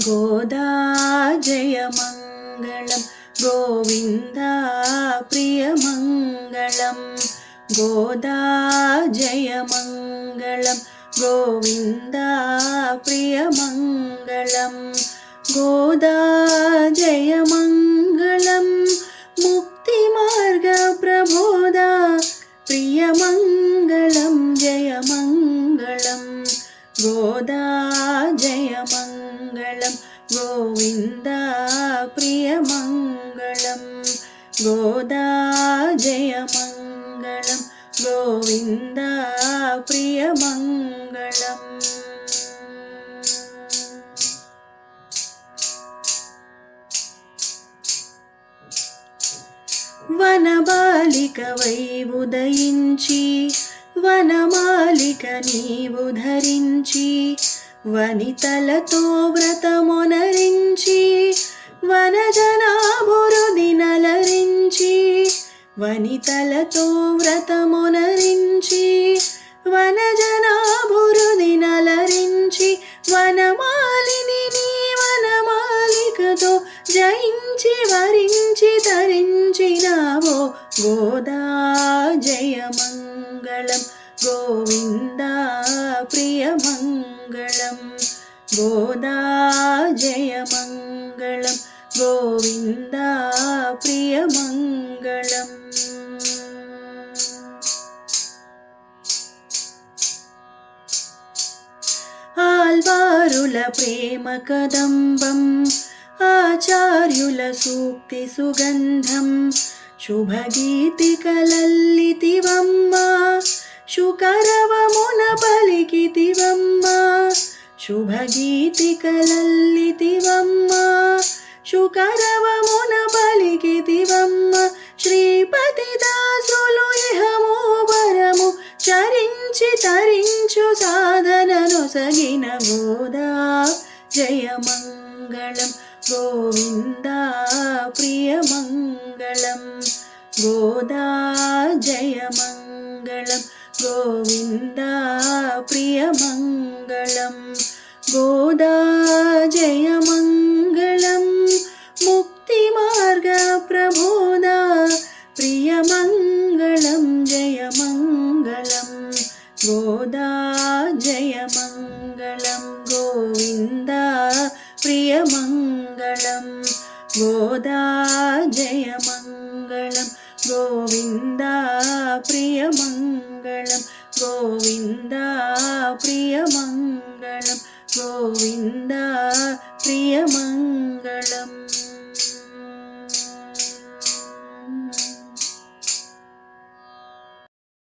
गोदा जयमङ्गलं गोविन्दा प्रियमङ्गलं गोदा जयमङ्गलं गोविन्दा प्रियमङ्गलं गोदा जयमङ्गलं मुक्तिमार्गप्रबोधा प्रियमङ्गलं जयमङ्गलं गोदा जयमङ्गलं गोविन्दा प्रियमङ्गलं गोदा जयमङ्गलं गोविन्दा प्रियमङ्गलम्। వనబాలికవై ఉదయించి వనమాలిక నీవు ధరించి వనితలతో వ్రతమొనరించి వనజనాభురుది నలరించి వనితలతో వ్రతమొనరించి వనజనాభురుది నలరించి వనమాలిని నీ వనమాలికతో జయించి వరించి తరించినావో గోదా జయమంగళం గోవిందా ప్రియమంగళం గోదా జయమంగళం గోవిందా ప్రియమంగళం। ఆల్వారుల ప్రేమ కదంబం ఆచార్యుల సూక్తి సుగంధం శుభగీతికలల్లితివమ్మ శుకరవమున పలికితివమ్మ శుభగీతికలల్లితివమ్మ శుకరవమున పలికితివమ్మ శ్రీపతి దాసులు ఇహము వరము చరించి తరించు సాధనను సగిన గోదా జయమంగళం గోవిందా ప్రియమంగళం గోదా జయమంగళం గోవిందా ప్రియమంగళం గోదా జయమంగళం ముక్తిమార్గప్రబోధా ప్రియమంగళం జయమంగళం గోదా జయమంగళం గోవిందా ప్రియమంగళం గోదా జయమంగళం గోవిందా ప్రియమంగళం గోవిందా ప్రియమంగళం గోవిందా ప్రియమంగళం।